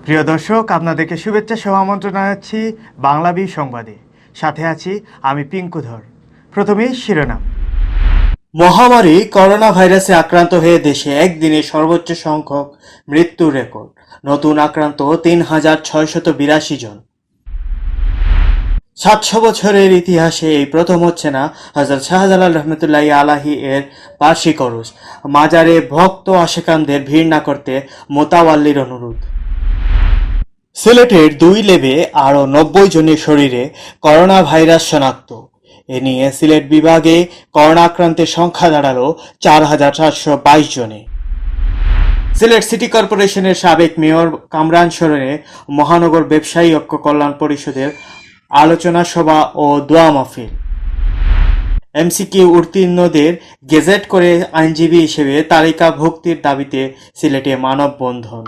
প্রিয় দর্শক, আপনাদেরকে শুভেচ্ছা সহ আমন্ত্রণ জানাচ্ছি বাংলাবি সংবাদে। সাথে আছি আমি পিঙ্কুধর। প্রথমেই শিরোনাম। মহামারী করোনা ভাইরাসে আক্রান্ত হয়ে দেশে একদিনে সর্বোচ্চ সংখ্যক মৃত্যুর রেকর্ড। নতুন আক্রান্ত ৩,৬৮২ জন। ৭০০ বছরের ইতিহাসে এই প্রথম হচ্ছে না হযরত শাহজালাল রহমতুল্লাহি আলাইহি এর বার্ষিক ওরস। মাজারে ভক্ত আশেকানদের ভিড় না করতে মোতাওয়াল্লির অনুরোধ। সিলেটের ২ ল্যাবে আরও ৯০ জনের শরীরে করোনা ভাইরাস শনাক্ত। এ নিয়ে সিলেট বিভাগে করোনা আক্রান্তের সংখ্যা দাঁড়ালো ৪,৪২২ জনে। সিলেট সিটি কর্পোরেশনের সাবেক মেয়র কামরান সোরেনে মহানগর ব্যবসায়ী ঐক্য কল্যাণ পরিষদের আলোচনা সভা ও দোয়া মাহফিল। এমসিকিউ উত্তীর্ণদের গেজেট করে আইনজীবী হিসেবে তালিকাভুক্তির দাবিতে সিলেটে মানববন্ধন।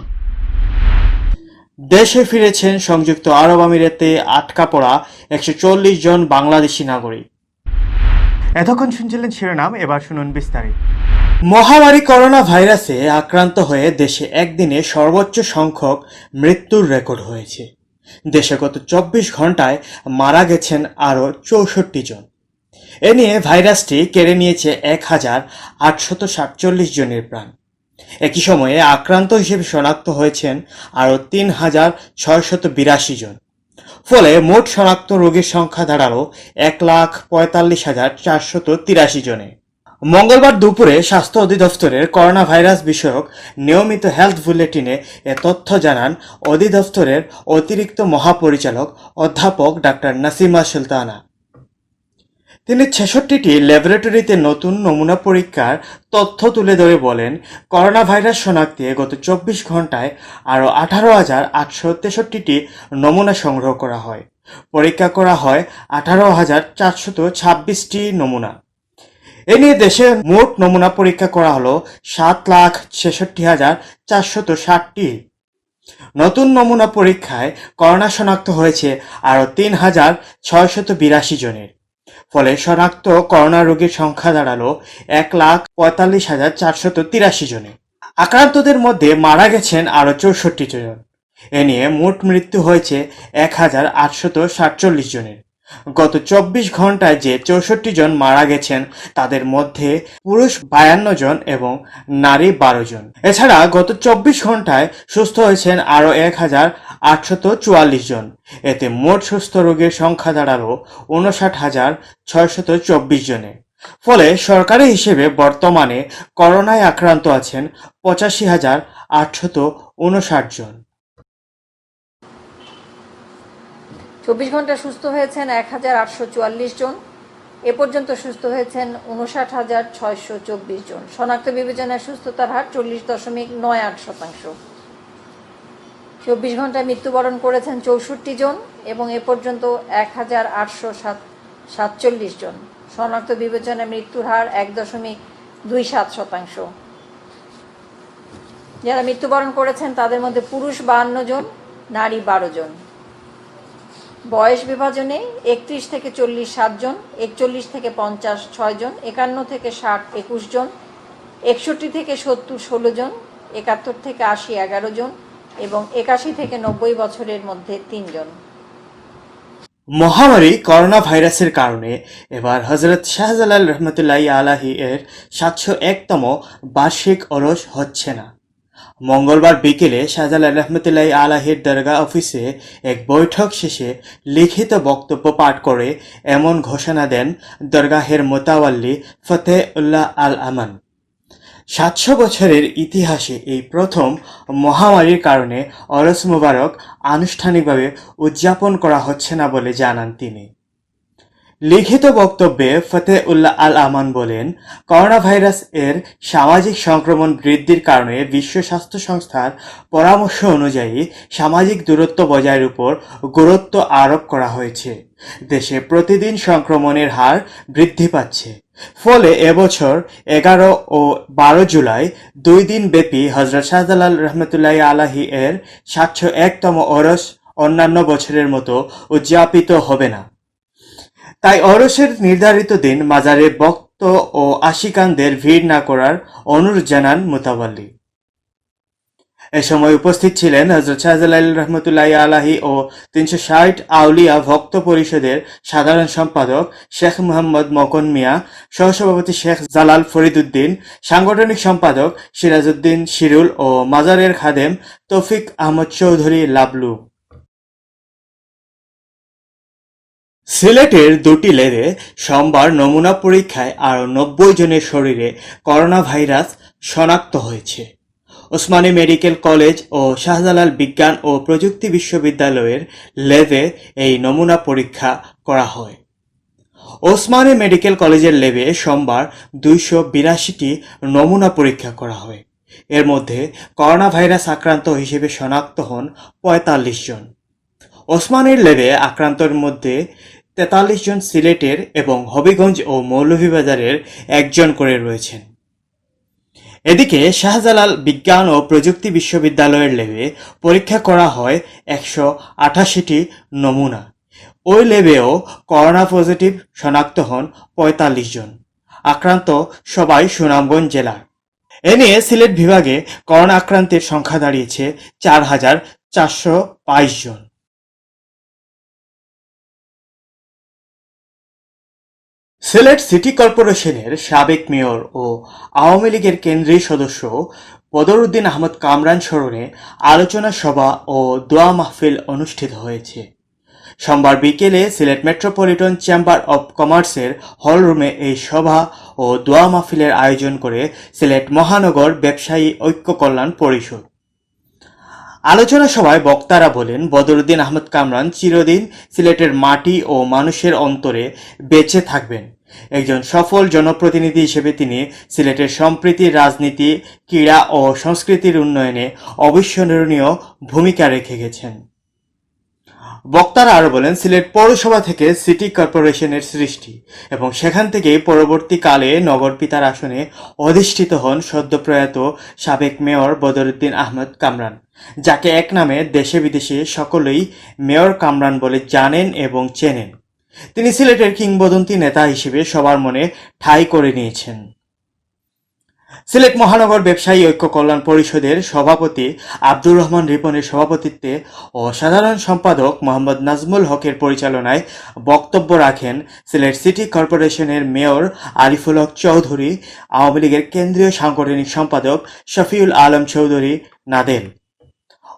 দেশে ফিরেছেন সংযুক্ত আরব আমিরাতে আটকা পড়া ১৪০ জন বাংলাদেশি নাগরিক। এতক্ষণ শুনছিলেন শিরোনাম, এবার শুনুন বিস্তারিত। মহামারী করোনা ভাইরাসে আক্রান্ত হয়ে দেশে একদিনে সর্বোচ্চ সংখ্যক মৃত্যুর রেকর্ড হয়েছে। দেশে গত ২৪ ঘন্টায় মারা গেছেন আরও ৬৪ জন। এ নিয়ে ভাইরাসটি কেড়ে নিয়েছে ১,৮৪৭ জনের প্রাণ। একই সময়ে আক্রান্ত হিসেবে শনাক্ত হয়েছেন আরও ৩,৬৮২ জন। ফলে মোট শনাক্ত রোগীর সংখ্যা দাঁড়ালো ১,৪৫,৪৮৩ জনে। মঙ্গলবার দুপুরে স্বাস্থ্য অধিদপ্তরের করোনা ভাইরাস বিষয়ক নিয়মিত হেলথ বুলেটিনে এ তথ্য জানান অধিদপ্তরের অতিরিক্ত মহাপরিচালক অধ্যাপক ডাক্তার নাসিমা সুলতানা। তিনি ৬৬টি ল্যাবরেটরিতে নতুন নমুনা পরীক্ষার তথ্য তুলে ধরে বলেন, করোনা ভাইরাস শনাক্তে গত ২৪ ঘন্টায় আরও ১৮,৮৬৩টি নমুনা সংগ্রহ করা হয়। পরীক্ষা করা হয় ১৮,৪২৬টি নমুনা। এ নিয়ে দেশে মোট নমুনা পরীক্ষা করা হলো ৭,৬৬,৪৬০টি। নতুন নমুনা পরীক্ষায় করোনা শনাক্ত হয়েছে আরও ৩,৬৮২ জনের। ফলে শনাক্ত করোনা রোগীর সংখ্যা দাঁড়ালো ১,৪৫,৪৮৩ জনে। আক্রান্তদের মধ্যে মারা গেছেন আরও ৬৪ জন। এ নিয়ে মোট মৃত্যু হয়েছে ১,৮৪৭ জনের। গত ২৪ ঘন্টায় যে ৬৪ জন মারা গেছেন তাদের মধ্যে পুরুষ ৫২ জন এবং নারী ১২ জন। এছাড়া গত ২৪ ঘন্টায় সুস্থ হয়েছেন আরও ১,৮৪৪ জন। এতে মোট সুস্থ রোগীর সংখ্যা দাঁড়ালো ৫৯,৬২৪ জনে। ফলে সরকারি হিসেবে বর্তমানে করোনায় আক্রান্ত আছেন ৮৫,৮৫৯ জন। ২৪ ঘন্টা সুস্থ হয়েছেন ১,৮৪৪ জন। এ পর্যন্ত সুস্থ হয়েছেন ৫৯,৬২৪ জন। শনাক্ত বিবেচনায় সুস্থতার হার ৪০.৯৮%। ২৪ ঘন্টায় মৃত্যুবরণ করেছেন ৬৪ জন এবং এ পর্যন্ত ১,৮৪৭ জন। শনাক্ত বিবেচনায় মৃত্যুর হার ১.২৭%। যারা মৃত্যুবরণ করেছেন তাদের মধ্যে পুরুষ ৫২ জন, নারী ১২ জন। বয়স বিভাজনে ৩১ থেকে ৪০ ৭ জন, ৪১ থেকে ৫০ ৬ জন, ৫১ থেকে ৬০ ২১ জন, ৬১ থেকে ৭০ ১৬ জন, ৭১ থেকে ৮০ ১১ জন এবং ৮১ থেকে ৯০ বছরের মধ্যে ৩ জন। মহামারী করোনা ভাইরাসের কারণে এবার হযরত শাহজালাল রহমতুল্লাহি আলাইহি এর ৭০১তম বার্ষিক ওরস হচ্ছে না। মঙ্গলবার বিকেলে শাহজালাল রহমতুল্লাহি আলাইহির দরগা অফিসে এক বৈঠক শেষে লিখিত বক্তব্য পাঠ করে এমন ঘোষণা দেন দরগাহের মোতাওয়াল্লি ফতেউল্লাহ আল আমান। ৭০০ বছরের ইতিহাসে এই প্রথম মহামারীর কারণে ওরস মুবারক আনুষ্ঠানিকভাবে উদযাপন করা হচ্ছে না বলে জানান তিনি। লিখিত বক্তব্যে ফতেউল্লাহ আল আমান বলেন, করোনা ভাইরাস এর সামাজিক সংক্রমণ বৃদ্ধির কারণে বিশ্ব স্বাস্থ্য সংস্থার পরামর্শ অনুযায়ী সামাজিক দূরত্ব বজায়ের উপর গুরুত্ব আরোপ করা হয়েছে। দেশে প্রতিদিন সংক্রমণের হার বৃদ্ধি পাচ্ছে। ফলে এবছর ১১ ও ১২ জুলাই ২ দিন ব্যাপী হযরত শাহজালাল রহমতুল্লাহি আলাইহি এর ৭০১তম ওরস অন্যান্য বছরের মতো উদযাপিত হবে না। তাই ওরসের নির্ধারিত দিন মাজারে ভক্ত ও আশিকানদের ভিড় না করার অনুরোধ জানান মোতাওয়াল্লি। এ সময় উপস্থিত ছিলেন হযরত শাহজালাল রহমতুল্লাহি আলাইহি ও 360 আউলিয়া ভক্ত পরিষদের সাধারণ সম্পাদক শেখ মোহাম্মদ মকন মিয়া, সহসভাপতি শেখ জালাল ফরিদউদ্দিন, সাংগঠনিক সম্পাদক সিরাজউদ্দিন শিরুল ও মাজারের খাদেম তৌফিক আহমদ চৌধুরী লাবলু। সিলেটের দুটি ল্যাবে সোমবার নমুনা পরীক্ষায় আরও 90 জনের শরীরে করোনা ভাইরাস শনাক্ত হয়েছে। ওসমানী মেডিকেল কলেজ ও শাহজালাল বিজ্ঞান ও প্রযুক্তি বিশ্ববিদ্যালয়ের ল্যাবে এই নমুনা পরীক্ষা করা হয়। ওসমানী মেডিকেল কলেজের ল্যাবে সোমবার 282টি নমুনা পরীক্ষা করা হয়। এর মধ্যে করোনা ভাইরাস আক্রান্ত হিসেবে শনাক্ত হন 45 জন। ওসমানীর ল্যাবে আক্রান্তের মধ্যে 43 জন সিলেটের এবং হবিগঞ্জ ও মৌলভীবাজারের একজন করে রয়েছেন। এদিকে শাহজালাল বিজ্ঞান ও প্রযুক্তি বিশ্ববিদ্যালয়ের ল্যাবে পরীক্ষা করা হয় 188টি নমুনা। ওই ল্যাবেও করোনা পজিটিভ শনাক্ত হন 45 জন। আক্রান্ত সবাই সুনামগঞ্জ জেলার। এ নিয়ে সিলেট বিভাগে করোনা আক্রান্তের সংখ্যা দাঁড়িয়েছে 4,422 জন। সিলেট সিটি কর্পোরেশনের সাবেক মেয়র ও আওয়ামী লীগের কেন্দ্রীয় সদস্য বদরউদ্দিন আহমদ কামরান স্মরণে আলোচনা সভা ও দোয়া মাহফিল অনুষ্ঠিত হয়েছে। সোমবার বিকেলে সিলেট মেট্রোপলিটন চেম্বার অব কমার্সের হলরুমে এই সভা ও দোয়া মাহফিলের আয়োজন করে সিলেট মহানগর ব্যবসায়ী ঐক্য কল্যাণ পরিষদ। আলোচনা সভায় বক্তারা বলেন, বদরউদ্দিন আহমদ কামরান চিরদিন সিলেটের মাটি ও মানুষের অন্তরে বেঁচে থাকবেন। একজন সফল জনপ্রতিনিধি হিসেবে তিনি সিলেটের সম্প্রীতি, রাজনীতি, ক্রীড়া ও সংস্কৃতির উন্নয়নে অবিস্মরণীয় ভূমিকা রেখে গেছেন। বক্তারা আরো বলেন, সিলেট পৌরসভা থেকে সিটি কর্পোরেশনের সৃষ্টি এবং সেখান থেকেই পরবর্তীকালে নগর পিতার আসনে অধিষ্ঠিত হন সদ্যপ্রয়াত সাবেক মেয়র বদরউদ্দিন আহমদ কামরান, যাকে এক নামে দেশে বিদেশে সকলেই মেয়র কামরান বলে জানেন এবং চেনেন। তিনি সিলেটের কিংবদন্তি নেতা হিসেবে সবার মনে ঠাঁই করে নিয়েছেন। সিলেট মহানগর ব্যবসায়ী ঐক্য কল্যাণ পরিষদের সভাপতি আব্দুর রহমান রিপনের সভাপতিত্বে ও সাধারণ সম্পাদক মোহাম্মদ নাজমুল হকের পরিচালনায় বক্তব্য রাখেন সিলেট সিটি কর্পোরেশনের মেয়র আরিফুল হক চৌধুরী, আওয়ামী লীগের কেন্দ্রীয় সাংগঠনিক সম্পাদক শফিউল আলম চৌধুরী নাদেল।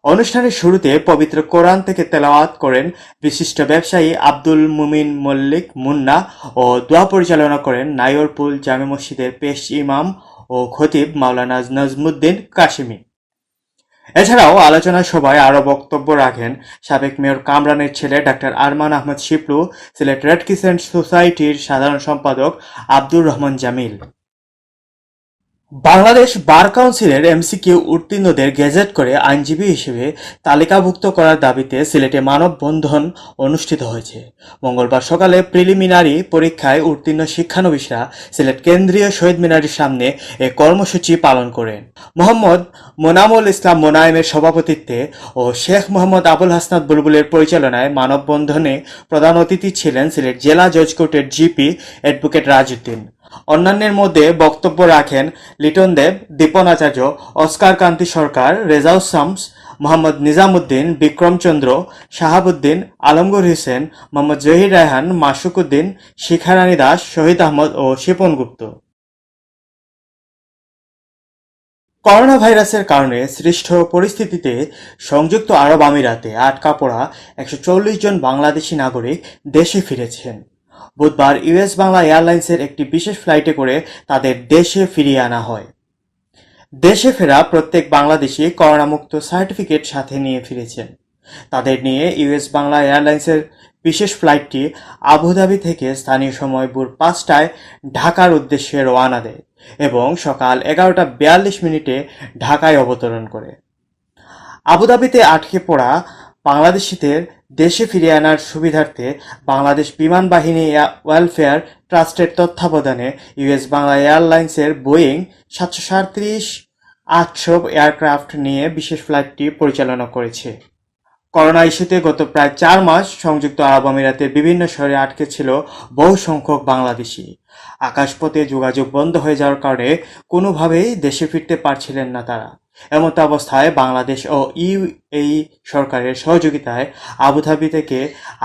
অনুষ্ঠানের শুরুতে পবিত্র কোরআন থেকে তেলাওয়াত করেন বিশিষ্ট ব্যবসায়ী আব্দুল মুমিন মল্লিক মুন্না ও দোয়া পরিচালনা করেন নাইরপুল জামে মসজিদের পেশ ইমাম ও খতিব মাওলানা নাজমুদ্দিন কাশিমি। এছাড়াও আলোচনা সভায় আরও বক্তব্য রাখেন সাবেক মেয়র কামরানের ছেলে doctor Arman Ahmed Shiplu, Sylhet red crescent সোসাইটির সাধারণ সম্পাদক আব্দুর রহমান জামিল। বাংলাদেশ বার কাউন্সিলের এমসিকিউ উত্তীর্ণদের গেজেট করে আইনজীবী হিসেবে তালিকাভুক্ত করার দাবিতে সিলেটে মানববন্ধন অনুষ্ঠিত হয়েছে। মঙ্গলবার সকালে প্রিলিমিনারি পরীক্ষায় উত্তীর্ণ শিক্ষানবিশরা সিলেট কেন্দ্রীয় শহীদ মিনারের সামনে এ কর্মসূচি পালন করেন। মোহাম্মদ মোনামুল ইসলাম মোনায়েমের সভাপতিত্বে ও শেখ মোহাম্মদ আবুল হাসনাত বুলবুলের পরিচালনায় মানববন্ধনে প্রধান অতিথি ছিলেন সিলেট জেলা জজ কোর্টের জিপি অ্যাডভোকেট রাজউদ্দিন। অন্যান্যের মধ্যে বক্তব্য রাখেন লিটন দেব, দীপন আচার্য, অস্কার কান্তি সরকার, রেজাউস শামস, মোহাম্মদ নিজামুদ্দিন, বিক্রমচন্দ্র, শাহাবুদ্দিন, আলমগীর হোসেন, মোহাম্মদ জহির রায়হান, মাসুক উদ্দিন, শিখারানী দাস, শহীদ আহমদ ও শিপন গুপ্ত। করোনা ভাইরাসের কারণে সৃষ্ট পরিস্থিতিতে সংযুক্ত আরব আমিরাতে আটকা পড়া 140 জন বাংলাদেশি নাগরিক দেশে ফিরেছেন। বুধবার ইউএস বাংলা এয়ারলাইন্সের একটি বিশেষ ফ্লাইটে করে তাদের দেশে ফিরিয়ে আনা হয়। দেশে ফেরা প্রত্যেক বাংলাদেশি করোনামুক্ত সার্টিফিকেট সাথে নিয়ে ফিরেছেন। তাদের নিয়ে ইউএস বাংলা এয়ারলাইন্সের বিশেষ ফ্লাইটটি আবুধাবি থেকে স্থানীয় সময় ভোর 5টায় ঢাকার উদ্দেশ্যে রওনা দেয় এবং সকাল 11:42 ঢাকায় অবতরণ করে। আবুধাবিতে আটকে পড়া বাংলাদেশিদের দেশে ফিরিয়ে আনার সুবিধার্থে বাংলাদেশ বিমান বাহিনী ওয়েলফেয়ার ট্রাস্টের তত্ত্বাবধানে ইউএস বাংলা এয়ারলাইন্সের বোয়িং 737-800 এয়ারক্রাফট নিয়ে বিশেষ ফ্লাইটটি পরিচালনা করেছে। করোনা ইস্যুতে গত প্রায় 4 মাস সংযুক্ত আরব আমিরাতের বিভিন্ন শহরে আটকে ছিল বহু সংখ্যক বাংলাদেশি। আকাশপথে যোগাযোগ বন্ধ হয়ে যাওয়ার কারণে কোনোভাবেই দেশে ফিরতে পারছিলেন না তারা। এমত অবস্থায় বাংলাদেশ ও ইউএই সরকারের সহযোগিতায় আবুধাবি থেকে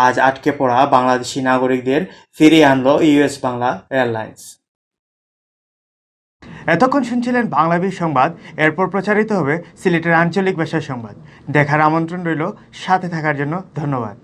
আজ আটকে পড়া বাংলাদেশি নাগরিকদের ফিরিয়ে আনলো ইউএস বাংলা এয়ারলাইন্স। এতক্ষণ শুনছিলেন বাংলাদেশ সংবাদ। এরপর প্রচারিত হবে সিলেটের আঞ্চলিক ভাষার সংবাদ। দেখার আমন্ত্রণ রইল, সাথে থাকার জন্য ধন্যবাদ।